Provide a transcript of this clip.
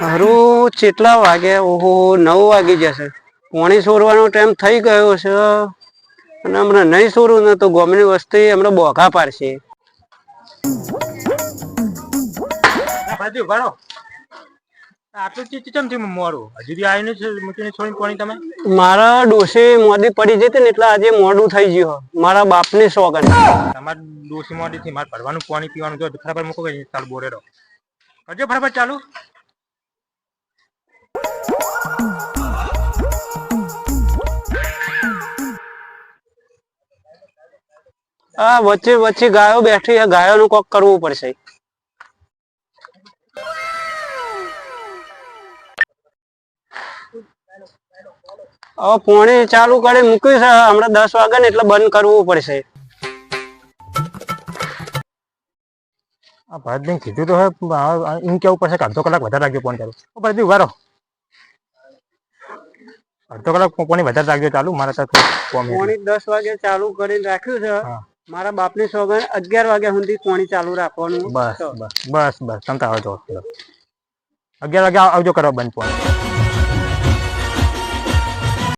હારું કેટલા વાગ્યા? ઓહો 9 વાગી જશે. પાણી છોડવાનો ટાઈમ થઈ ગયો છે અને હમણાં નહીં છોડું ને તો ગોમની વસ્તી હમણાં બોઘા પાડશે. મારા ડોશી મોદી પડી જતી ને એટલે આજે મોડું થઈ ગયું. મારા બાપની સોગન. તમારે ડોસી મોડી થી મારે ભરવાનું પાણી પીવાનું જો ફટાફટ મૂકો ચાલુ બોરેરો કરજો ફટાફટ ચાલુ. આ વચ્ચે વચ્ચે ગાયો બેઠી છે, ગાયોનું કોક કરવું પડશે. હવે પાણી ચાલુ કરી મૂક્યું છે, હમણાં 10 વાગે ને એટલે બંધ કરવું પડશે. ભરતભાઈ કીધું તો એમ કેવું પડશે કે અડધો કલાક વધારે રાખજો ફોન ચાલુ. ભરતભાઈ ઉભા રહો, અડધો કલાક પાણી વધારે રાખજો ચાલુ. મારા સાથે પાણી 10 વાગે ચાલુ કરીને રાખ્યું છે. મારા બાપની સોગન 11 વાગ્યા સુધી પાણી ચાલુ રાખવાનું. બસ બસ બસ બસ તમે આવજો 11 વાગે આવજો કરો બંધ પાણી.